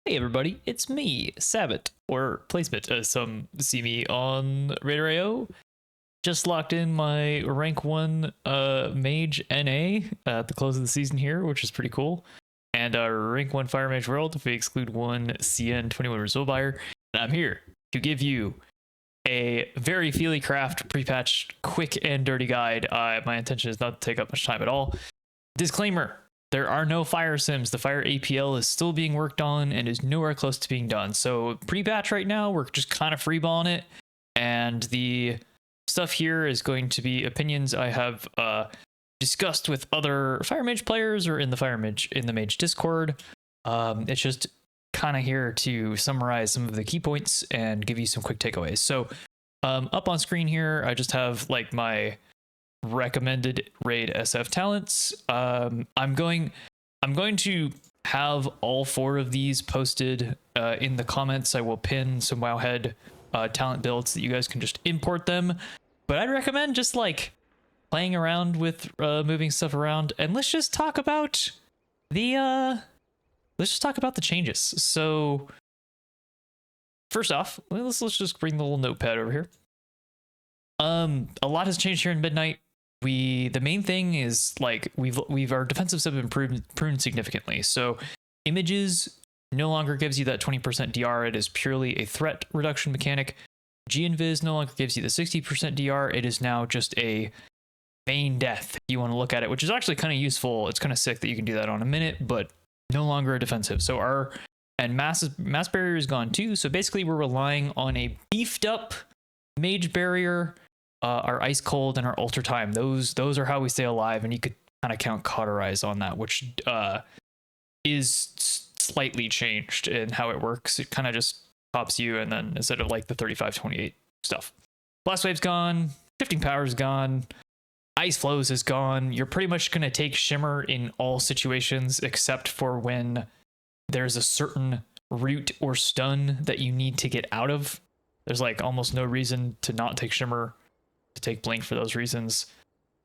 Hey everybody, it's me, Sabbath, or Placement, as some see me on Radar.io. Just locked in my rank 1 Mage NA at the close of the season here, which is pretty cool. And rank 1 Fire Mage World, if we exclude one CN21 Result Buyer. And I'm here to give you a very feely craft pre-patched quick and dirty guide. My intention is not to take up much time at all. Disclaimer: there are no fire sims. The fire APL is still being worked on and is nowhere close to being done. So pre-patch right now, we're just kind of freeballing it. And the stuff here is going to be opinions I have discussed with other Fire Mage players or in the Mage Discord. It's just kind of here to summarize some of the key points and give you some quick takeaways. So up on screen here, I just have like my recommended raid SF talents. I'm going to have all 4 of these posted in the comments. I will pin some Wowhead talent builds that you guys can just import them. But I'd recommend just like playing around with moving stuff around, and let's just talk about the changes. So first off, let's just bring the little notepad over here. A lot has changed here in Midnight. The main thing is like our defensives have been pruned significantly. So images no longer gives you that 20% DR. It is purely a threat reduction mechanic. G-Invis no longer gives you the 60% DR. It is now just a main death if you want to look at it, which is actually kind of useful. It's kind of sick that you can do that on a minute, but no longer a defensive. So mass barrier is gone too. So basically we're relying on a beefed up mage barrier, our ice cold, and our alter time. Those are how we stay alive, and you could kind of count cauterize on that, which is slightly changed in how it works. It kind of just pops you, and then instead of like the 35-28 stuff. Blast wave's gone, shifting power's gone, ice flows is gone. You're pretty much going to take shimmer in all situations except for when there's a certain root or stun that you need to get out of. There's like almost no reason to not take shimmer, to take blink for those reasons.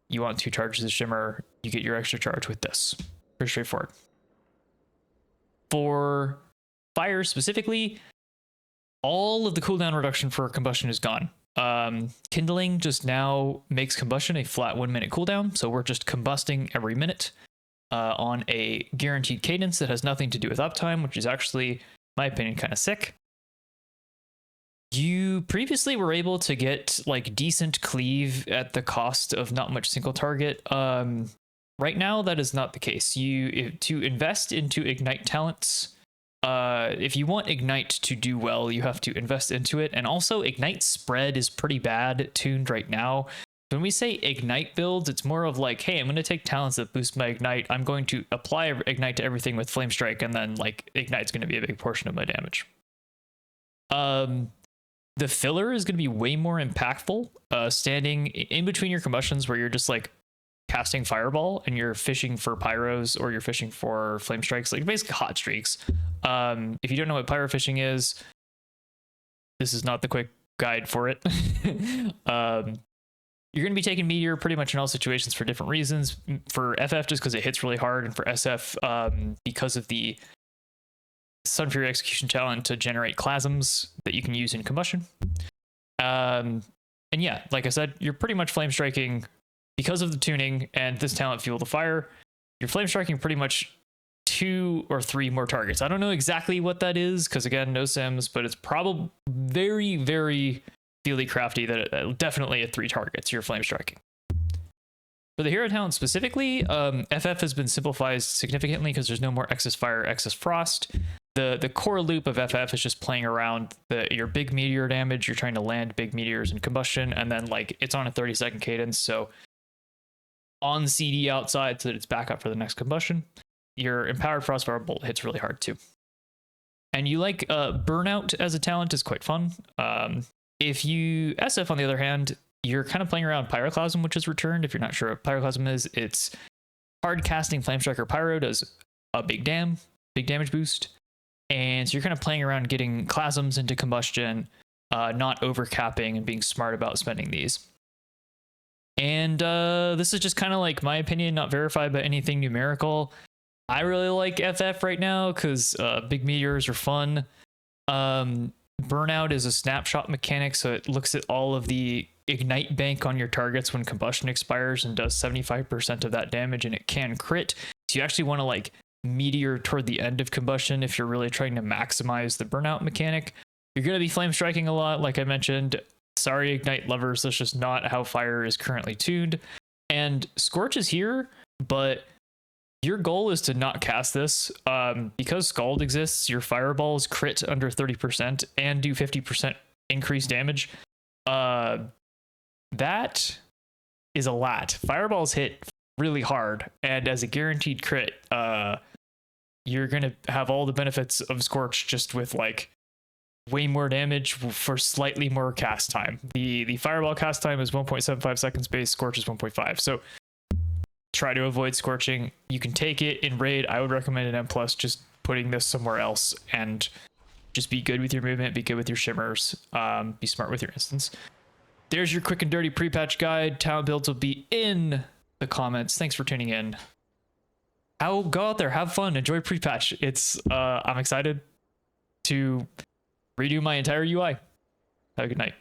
You want 2 charges of shimmer, you get your extra charge with this. Pretty straightforward. For fire specifically, all of the cooldown reduction for combustion is gone. Kindling just now makes combustion a flat 1 minute cooldown, so we're just combusting every minute on a guaranteed cadence that has nothing to do with uptime, which is actually, in my opinion, kind of sick. You previously were able to get like decent cleave at the cost of not much single target. Right now, that is not the case. To invest into Ignite talents, if you want Ignite to do well, you have to invest into it. And also, Ignite spread is pretty bad tuned right now. When we say Ignite builds, it's more of like, hey, I'm going to take talents that boost my Ignite. I'm going to apply Ignite to everything with Flame Strike, and then like Ignite's going to be a big portion of my damage. The filler is going to be way more impactful, standing in between your combustions where you're just like casting Fireball and you're fishing for pyros or you're fishing for flame strikes, like basically hot streaks. If you don't know what pyro fishing is, this is not the quick guide for it. You're going to be taking Meteor pretty much in all situations for different reasons. For FF, just because it hits really hard, and for SF, because of the Sun Fury Execution talent to generate Clasms that you can use in combustion. And yeah, like I said, you're pretty much flame striking because of the tuning and this talent Fuel the Fire. You're flame striking pretty much 2 or 3 more targets. I don't know exactly what that is because again, no sims, but it's probably very, very feely crafty that it definitely at 3 targets you're flame striking. For the hero talent specifically, FF has been simplified significantly because there's no more excess fire, excess frost. The core loop of FF is just playing around your big meteor damage. You're trying to land big meteors in combustion, and then like it's on a 30-second cadence. So on CD outside so that it's back up for the next combustion. Your empowered frostfire bolt hits really hard too. And you like burnout as a talent is quite fun. If you SF on the other hand, you're kind of playing around Pyroclasm, which is returned. If you're not sure what Pyroclasm is, it's hard casting Flame Striker Pyro does a big damage boost. And so you're kind of playing around getting Clasms into combustion, not overcapping and being smart about spending these. And this is just kind of like my opinion, not verified by anything numerical. I really like FF right now because big meteors are fun. Burnout is a snapshot mechanic, so it looks at all of the ignite bank on your targets when combustion expires and does 75% of that damage, and it can crit. So you actually want to like meteor toward the end of combustion if you're really trying to maximize the burnout mechanic. You're going to be flame striking a lot, like I mentioned. Sorry, ignite lovers, that's just not how fire is currently tuned. And Scorch is here, but your goal is to not cast this. Because Scald exists, your fireballs crit under 30% and do 50% increased damage. That is a lot. Fireballs hit really hard, and as a guaranteed crit, you're gonna have all the benefits of Scorch just with like way more damage for slightly more cast time. The fireball cast time is 1.75 seconds base, Scorch is 1.5. So try to avoid scorching. You can take it in raid. I would recommend an M+, just putting this somewhere else, and just be good with your movement, be good with your shimmers, be smart with your instance. There's your quick and dirty pre-patch guide. Talent builds will be in the comments. Thanks for tuning in. Go out there, have fun, enjoy pre-patch. It's I'm excited to redo my entire UI. Have a good night.